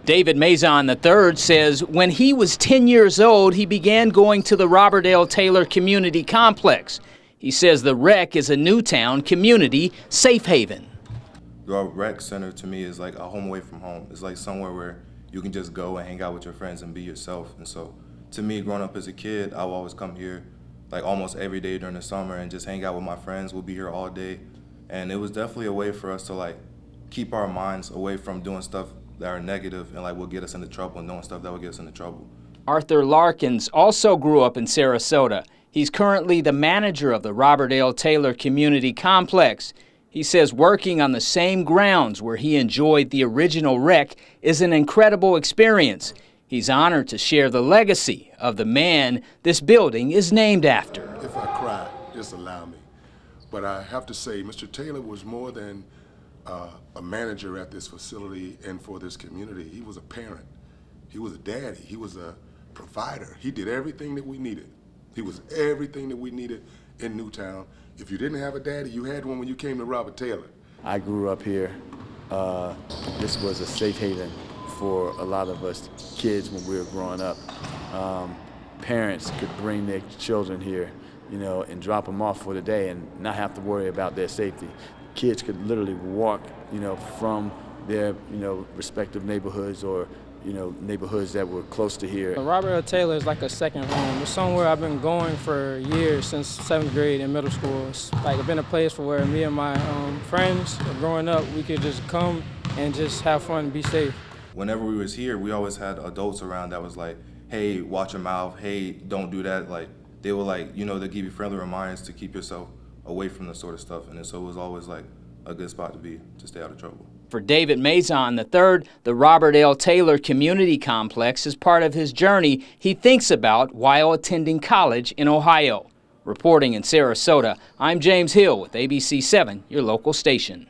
David Mazon III says when he was 10 years old, he began going to the Robert L. Taylor Community Complex. He says the rec is a Newtown community safe haven. The rec center to me is like a home away from home. It's like somewhere where you can just go and hang out with your friends and be yourself. And so to me, growing up as a kid, I would always come here like almost every day during the summer and just hang out with my friends. We'll be here all day. And it was definitely a way for us to like keep our minds away from doing stuff that are negative and like will get us into trouble and doing stuff that will get us into trouble. Arthur Larkins also grew up in Sarasota. He's currently the manager of the Robert L. Taylor Community Complex. He says working on the same grounds where he enjoyed the original rec is an incredible experience. He's honored to share the legacy of the man this building is named after. If I cry, just allow me. But I have to say, Mr. Taylor was more than a manager at this facility and for this community. He was a parent. He was a daddy. He was a provider. He did everything that we needed. He was everything that we needed in Newtown. If you didn't have a daddy, you had one when you came to Robert Taylor. I grew up here. This was a safe haven for a lot of us kids when we were growing up. Parents could bring their children here, you know, and drop them off for the day and not have to worry about their safety. Kids could literally walk, you know, from their, you know, respective neighborhoods or, you know, neighborhoods that were close to here. Robert L. Taylor is like a second home. It's somewhere I've been going for years, since 7th grade in middle school. It's like been a place for where me and my friends growing up, we could just come and just have fun and be safe. Whenever we was here, we always had adults around that was like, hey, watch your mouth, hey, don't do that. Like, they were like, you know, they give you friendly reminders to keep yourself away from this sort of stuff. And so it was always like a good spot to be, to stay out of trouble. For David Mazon III, the Robert L. Taylor Community Complex is part of his journey he thinks about while attending college in Ohio. Reporting in Sarasota, I'm James Hill with ABC 7, your local station.